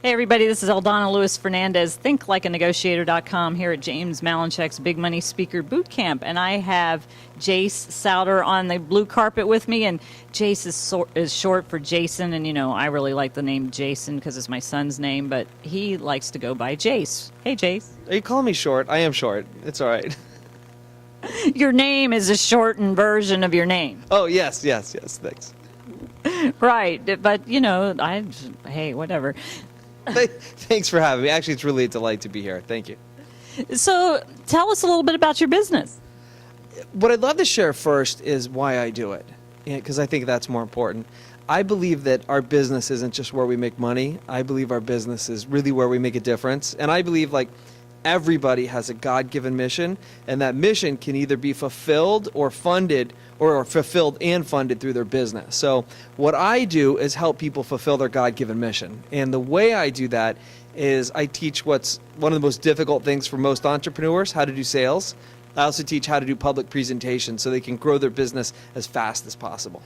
Hey everybody, this is Eldonna Lewis Fernandez, thinklikeanegotiator.com here at James Malinchek's Big Money Speaker Bootcamp, and I have Jase Souder on the blue carpet with me, and Jase is short for Jason, and I really like the name Jason because it's my son's name, but he likes to go by Jase. Hey Jase. You call me short. I am short. It's all right. Your name is a shortened version of your name. Oh, yes, thanks. Right, but hey, whatever. Thanks for having me. Actually, it's really a delight to be here. Thank you. So tell us a little bit about your business. What I'd love to share first is why I do it, because I think that's more important. I believe that our business isn't just where we make money. I believe our business is really where we make a difference. And I believe everybody has a God-given mission, and that mission can either be fulfilled or funded, or fulfilled and funded through their business. So what I do is help people fulfill their God-given mission. And the way I do that is I teach what's one of the most difficult things for most entrepreneurs, how to do sales. I also teach how to do public presentations so they can grow their business as fast as possible.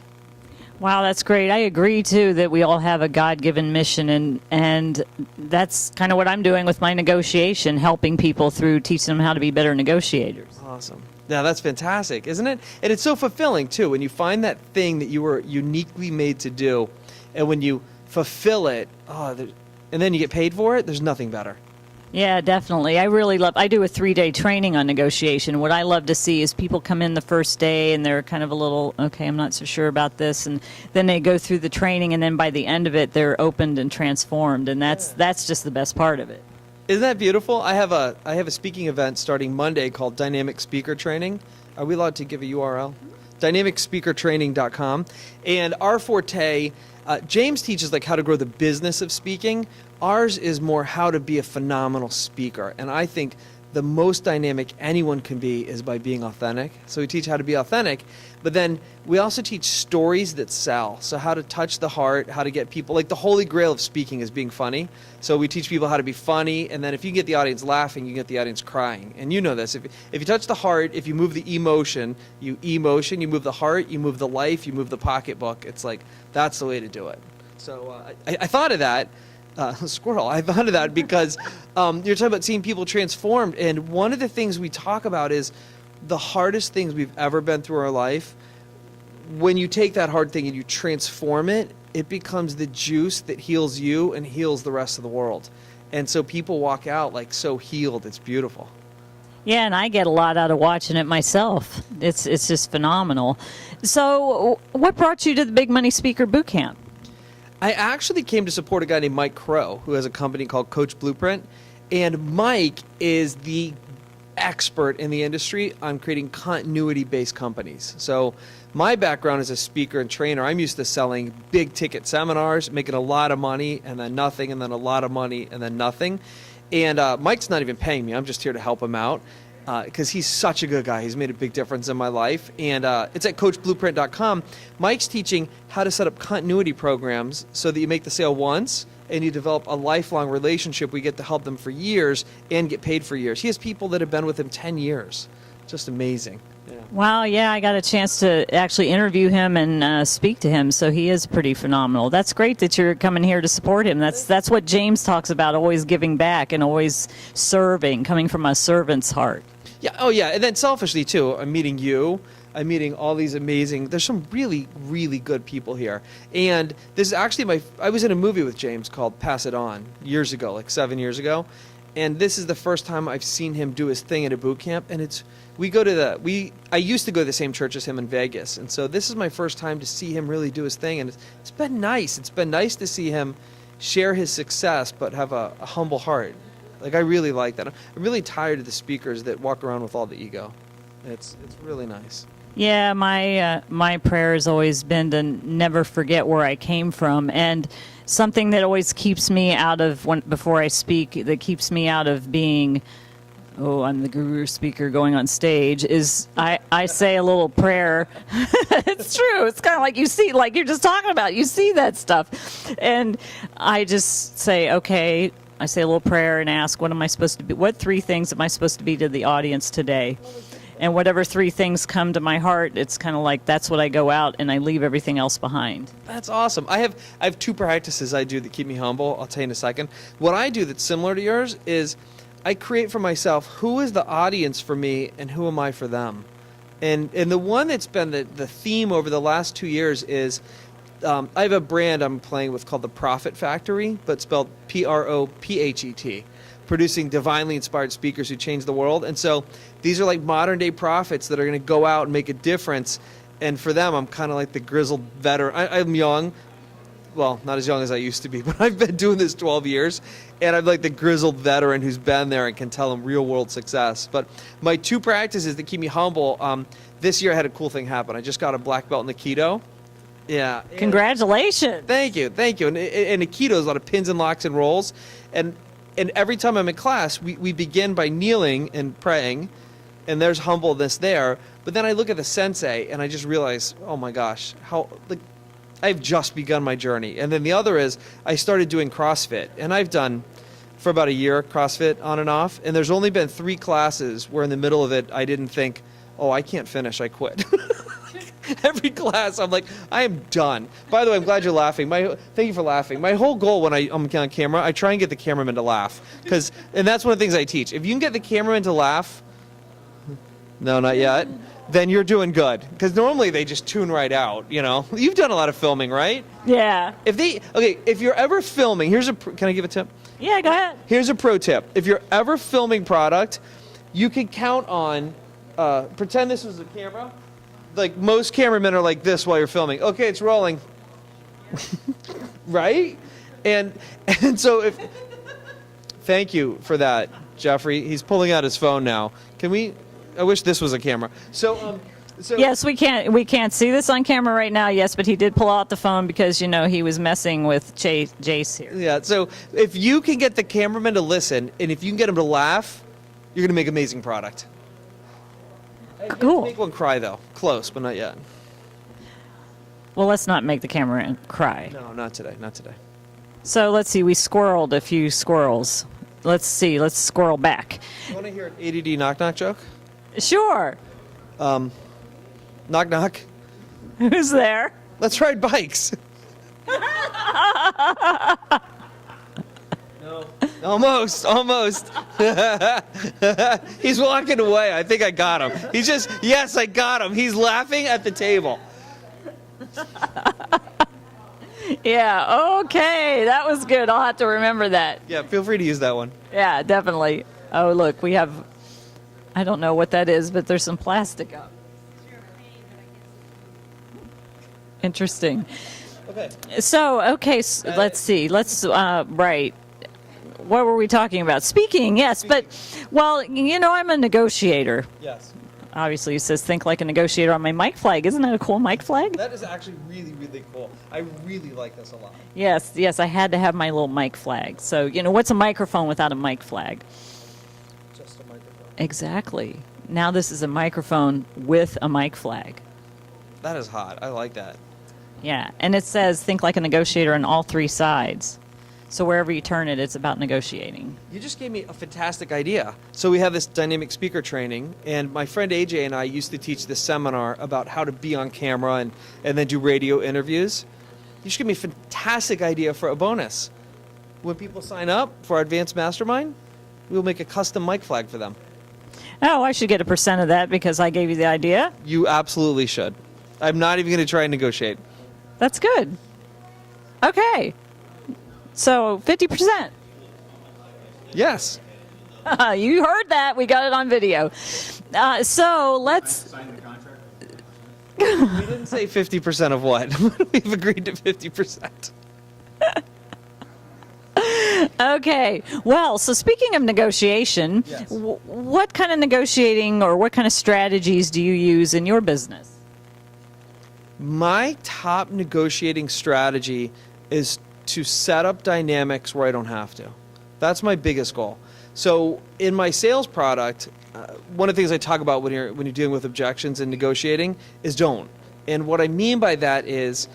Wow, that's great. I agree, too, that we all have a God-given mission, and that's kind of what I'm doing with my negotiation, helping people through, teaching them how to be better negotiators. Awesome. Yeah, that's fantastic, isn't it? And it's so fulfilling, too, when you find that thing that you were uniquely made to do, and when you fulfill it, and then you get paid for it, there's nothing better. Yeah, definitely. I do a 3-day training on negotiation. What I love to see is people come in the first day and they're kind of a little, okay, I'm not so sure about this. And then they go through the training, and then by the end of it, they're opened and transformed. And that's just the best part of it. Isn't that beautiful? I have a speaking event starting Monday called Dynamic Speaker Training. Are we allowed to give a URL? DynamicSpeakerTraining.com. And our forte, James teaches how to grow the business of speaking. Ours is more how to be a phenomenal speaker. And I think the most dynamic anyone can be is by being authentic. So we teach how to be authentic, but then we also teach stories that sell. So how to touch the heart, how to get people, the holy grail of speaking is being funny. So we teach people how to be funny, and then if you get the audience laughing, you get the audience crying. And you know this, if you touch the heart, if you move the emotion, you move the heart, you move the life, you move the pocketbook. It's that's the way to do it. So I thought of that. Squirrel. I thought of that because you're talking about seeing people transformed, and one of the things we talk about is the hardest things we've ever been through our life. When you take that hard thing and you transform it, it becomes the juice that heals you and heals the rest of the world. And so people walk out so healed. It's beautiful. Yeah, and I get a lot out of watching it myself. It's just phenomenal. So what brought you to the Big Money Speaker Bootcamp? I actually came to support a guy named Mike Crow, who has a company called Coach Blueprint. And Mike is the expert in the industry on creating continuity-based companies. So my background as a speaker and trainer, I'm used to selling big-ticket seminars, making a lot of money, and then nothing, and then a lot of money, and then nothing. And Mike's not even paying me. I'm just here to help him out because he's such a good guy. He's made a big difference in my life. And it's at CoachBlueprint.com. Mike's teaching how to set up continuity programs so that you make the sale once and you develop a lifelong relationship. We get to help them for years and get paid for years. He has people that have been with him 10 years. Just amazing. Yeah. Wow, yeah, I got a chance to actually interview him and speak to him, so he is pretty phenomenal. That's great that you're coming here to support him. That's what James talks about, always giving back and always serving, coming from a servant's heart. Yeah, oh yeah, and then selfishly too, I'm meeting you. I'm meeting all these amazing, there's some really, really good people here. And this is actually I was in a movie with James called Pass It On years ago, 7 years ago. And this is the first time I've seen him do his thing at a boot camp. And I used to go to the same church as him in Vegas. And so this is my first time to see him really do his thing. And it's been nice. It's been nice to see him share his success, but have a humble heart. I really like that. I'm really tired of the speakers that walk around with all the ego. It's really nice. Yeah, my prayer has always been to never forget where I came from, and something that always keeps me out of before I speak, that keeps me out of being, I'm the guru speaker going on stage, is I say a little prayer. It's true. It's kind of like you see, like you're just talking about. You see that stuff, and I just say, okay. I say a little prayer and ask, what 3 things am I supposed to be to the audience today? and whatever 3 things come to my heart, it's kind of like that's what I go out and I leave everything else behind. That's awesome. I have 2 practices I do that keep me humble. I'll tell you in a second. What I do that's similar to yours is I create for myself who is the audience for me and who am I for them. And the one that's been the theme over the last 2 years is I have a brand I'm playing with called the Profit Factory, but spelled Prophet, producing divinely inspired speakers who change the world. And so these are like modern day prophets that are going to go out and make a difference. And for them, I'm kind of like the grizzled veteran. I'm young. Well, not as young as I used to be, but I've been doing this 12 years. And I'm like the grizzled veteran who's been there and can tell them real world success. But my 2 practices that keep me humble, this year I had a cool thing happen. I just got a black belt in Aikido. Yeah. Congratulations. Thank you. And Aikido is a lot of pins and locks and rolls. And every time I'm in class, we begin by kneeling and praying, and there's humbleness there. But then I look at the sensei, and I just realize, oh my gosh, I've just begun my journey. And then the other is I started doing CrossFit, and I've done for about a year CrossFit on and off, and there's only been 3 classes where in the middle of it I didn't think, oh, I can't finish, I quit. Every class, I'm like, I am done. By the way, I'm glad you're laughing. Thank you for laughing. My whole goal when I'm on camera, I try and get the cameraman to laugh. And that's one of the things I teach. If you can get the cameraman to laugh, no, not yet, then you're doing good. Because normally they just tune right out, you know. You've done a lot of filming, right? Yeah. If you're ever filming, can I give a tip? Yeah, go ahead. Here's a pro tip. If you're ever filming product, you can count on, pretend this was a camera. Like most cameramen are like this while you're filming. Okay, it's rolling. Right? And so thank you for that, Jeffrey. He's pulling out his phone now. I wish this was a camera. So yes, we can't see this on camera right now. Yes, but he did pull out the phone because he was messing with Jase here. Yeah, so if you can get the cameraman to listen and if you can get him to laugh, you're going to make amazing product. Cool. Make one cry though. Close, but not yet. Well, let's not make the camera cry. No, not today. Not today. So let's see. We squirreled a few squirrels. Let's see. Let's squirrel back. You want to hear an ADD knock-knock joke? Sure. Knock-knock. Who's there? Let's ride bikes. No. Almost. He's walking away. I think I got him. Yes, I got him. He's laughing at the table. Yeah, okay. That was good. I'll have to remember that. Yeah, feel free to use that one. Yeah, definitely. Oh, look, we have, I don't know what that is, but there's some plastic up. Interesting. Okay. So, let's see. Right. What were we talking about? Speaking, yes. But, well, I'm a negotiator. Yes. Obviously, it says think like a negotiator on my mic flag. Isn't that a cool mic flag? That is actually really, really cool. I really like this a lot. Yes, I had to have my little mic flag. So, what's a microphone without a mic flag? Just a microphone. Exactly. Now this is a microphone with a mic flag. That is hot. I like that. Yeah, and it says think like a negotiator on all 3 sides. So wherever you turn it, it's about negotiating. You just gave me a fantastic idea. So we have this dynamic speaker training, and my friend AJ and I used to teach this seminar about how to be on camera and then do radio interviews. You just gave me a fantastic idea for a bonus. When people sign up for our advanced mastermind, we'll make a custom mic flag for them. Oh, I should get a % of that because I gave you the idea? You absolutely should. I'm not even going to try and negotiate. That's good. Okay. So 50%. Yes. You heard that. We got it on video. So let's. Sign the contract? We didn't say 50% of what. We've agreed to 50%. Okay. Well, so speaking of negotiation, Yes. What kind of negotiating or what kind of strategies do you use in your business? My top negotiating strategy is to set up dynamics where I don't have to. That's my biggest goal. So in my sales product, one of the things I talk about when you're dealing with objections and negotiating is don't. And what I mean by that is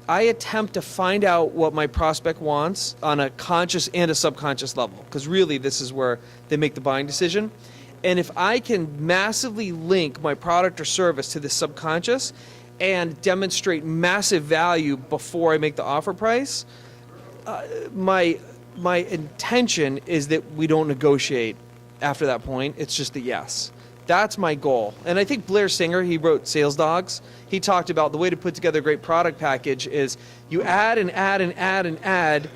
I attempt to find out what my prospect wants on a conscious and a subconscious level, because really this is where they make the buying decision. And if I can massively link my product or service to the subconscious and demonstrate massive value before I make the offer price, my intention is that we don't negotiate after that point. It's just a yes. That's my goal. And I think Blair Singer, he wrote Sales Dogs. He talked about the way to put together a great product package is you add and add and add and add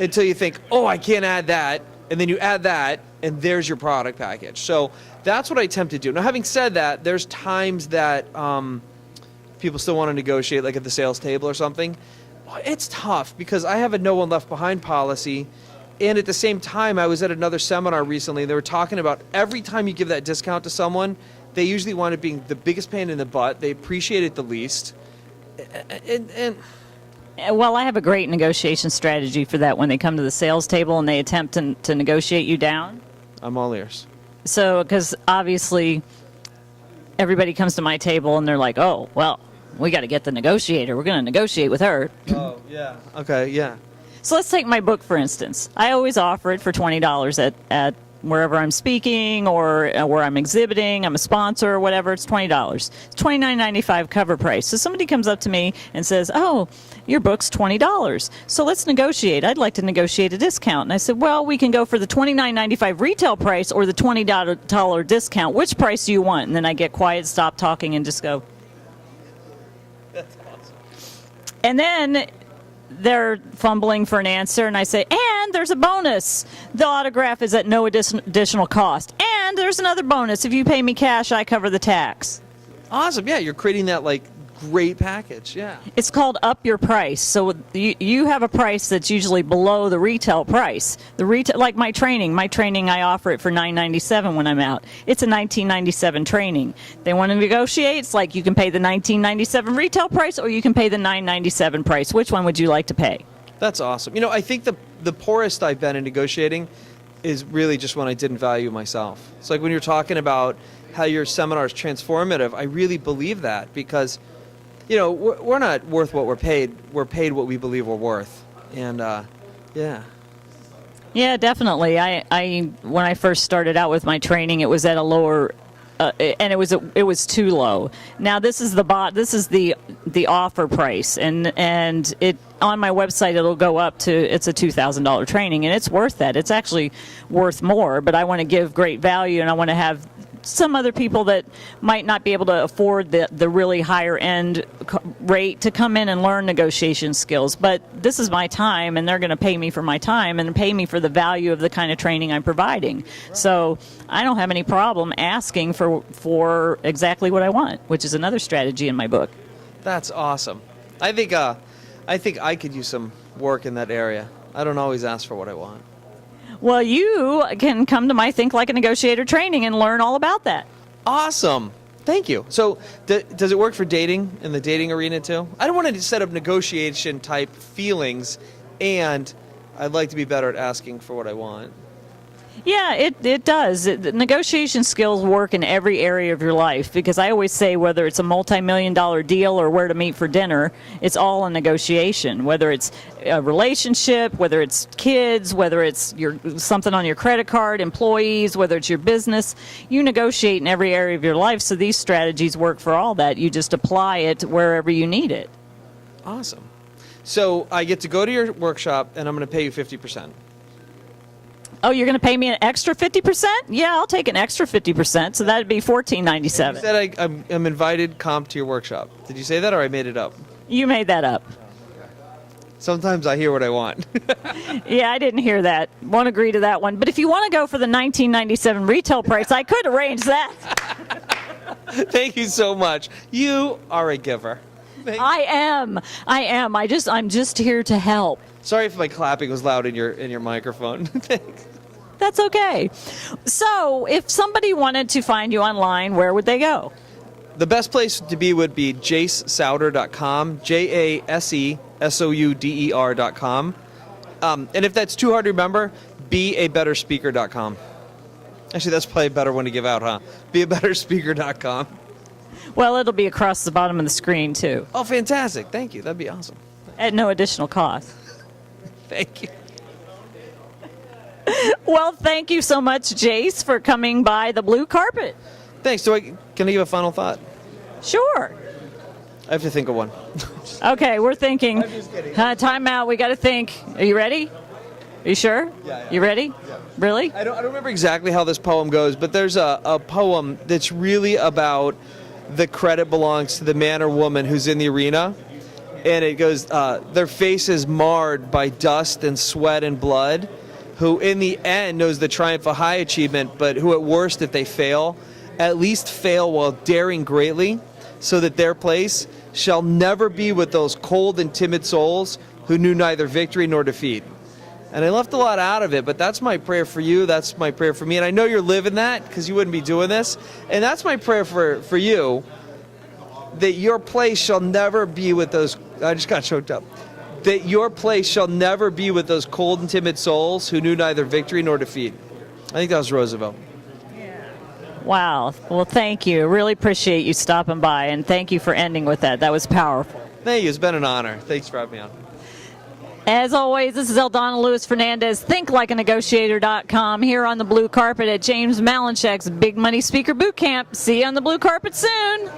until you think, oh, I can't add that. And then you add that, and there's your product package. So that's what I attempt to do. Now, having said that, there's times that people still want to negotiate, like at the sales table or something. It's tough because I have a no one left behind policy. And at the same time, I was at another seminar recently. They were talking about every time you give that discount to someone, they usually wind up being the biggest pain in the butt. They appreciate it the least. Well, I have a great negotiation strategy for that when they come to the sales table and they attempt to negotiate you down. I'm all ears. So, because obviously everybody comes to my table and they're like, oh, well, we got to get the negotiator. We're going to negotiate with her. Oh, yeah. Okay, yeah. So let's take my book, for instance. I always offer it for $20 at wherever I'm speaking or where I'm exhibiting, I'm a sponsor or whatever, it's $20. It's $29.95 cover price. So somebody comes up to me and says, oh, your book's $20. So let's negotiate. I'd like to negotiate a discount. And I said, well, we can go for the $29.95 retail price or the $20 discount. Which price do you want? And then I get quiet, stop talking, and just go. That's awesome. And then they're fumbling for an answer, and I say, and there's a bonus. The autograph is at no additional cost. And there's another bonus. If you pay me cash, I cover the tax. Awesome. Yeah, you're creating that, like, great package. Yeah. It's called up your price. So you have a price that's usually below the retail price. The retail, like my training, I offer it for $9.97 when I'm out. It's a $19.97 training. They want to negotiate. It's like you can pay the $19.97 retail price or you can pay the $9.97 price. Which one would you like to pay? That's awesome. You know, I think the poorest I've been in negotiating is really just when I didn't value myself. It's like when you're talking about how your seminar is transformative, I really believe that because you know, we're not worth what we're paid. We're paid what we believe we're worth. And, yeah. Yeah, definitely. I when I first started out with my training, it was at a lower, and it was too low. Now this is the offer price, and it on my website it'll go up to it's a $2,000 training, and it's worth that. It's actually worth more, but I want to give great value, and I want to have some other people that might not be able to afford the really higher end rate to come in and learn negotiation skills. But this is my time, and they're going to pay me for my time and pay me for the value of the kind of training I'm providing. So I don't have any problem asking for exactly what I want, which is another strategy in my book. That's awesome. I think I could use some work in that area. I don't always ask for what I want. Well, you can come to my Think Like a Negotiator training and learn all about that. Awesome. Thank you. So does it work for dating, in the dating arena too? I don't want to set up negotiation type feelings, and I'd like to be better at asking for what I want. Yeah, it does. The negotiation skills work in every area of your life because I always say whether it's a multi-million-dollar deal or where to meet for dinner, it's all a negotiation. Whether it's a relationship, whether it's kids, whether it's something on your credit card, employees, whether it's your business, you negotiate in every area of your life. So these strategies work for all that. You just apply it wherever you need it. Awesome. So I get to go to your workshop, and I'm going to pay you 50%. Oh, you're going to pay me an extra 50%? Yeah, I'll take an extra 50%. So that'd be $14.97. You said I'm invited comp to your workshop. Did you say that, or I made it up? You made that up. Sometimes I hear what I want. Yeah, I didn't hear that. Won't agree to that one. But if you want to go for the $19.97 retail price, I could arrange that. Thank you so much. You are a giver. I am. I'm just here to help. Sorry if my clapping was loud in your microphone. Thanks. That's okay. So, if somebody wanted to find you online, where would they go? The best place to be would be jasesouder.com, JASESOUDER.com. And if that's too hard to remember, beabetterspeaker.com. Actually, that's probably a better one to give out, huh? Beabetterspeaker.com. Well, it'll be across the bottom of the screen, too. Oh, fantastic. Thank you. That'd be awesome. At no additional cost. Thank you. Well, thank you so much, Jase, for coming by the blue carpet. Thanks. Can I give a final thought? Sure. I have to think of one. Okay, we're thinking. I'm just kidding. Time out. We got to think. Are you ready? Are you sure? Yeah. You ready? Yeah. Really? I don't remember exactly how this poem goes, but there's a poem that's really about the credit belongs to the man or woman who's in the arena. And it goes, their face is marred by dust and sweat and blood, who in the end knows the triumph of high achievement, but who at worst, if they fail, at least fail while daring greatly, so that their place shall never be with those cold and timid souls who knew neither victory nor defeat. And I left a lot out of it, but that's my prayer for you. That's my prayer for me. And I know you're living that because you wouldn't be doing this. And that's my prayer for you, that your place shall never be with those, I just got choked up, that your place shall never be with those cold and timid souls who knew neither victory nor defeat. I think that was Roosevelt. Wow. Well, thank you. Really appreciate you stopping by, and thank you for ending with that. That was powerful. Thank you. It's been an honor. Thanks for having me on. As always, this is Eldonna Lewis Fernandez, thinklikeanegotiator.com, here on the blue carpet at James Malinchek's Big Money Speaker Bootcamp. See you on the blue carpet soon.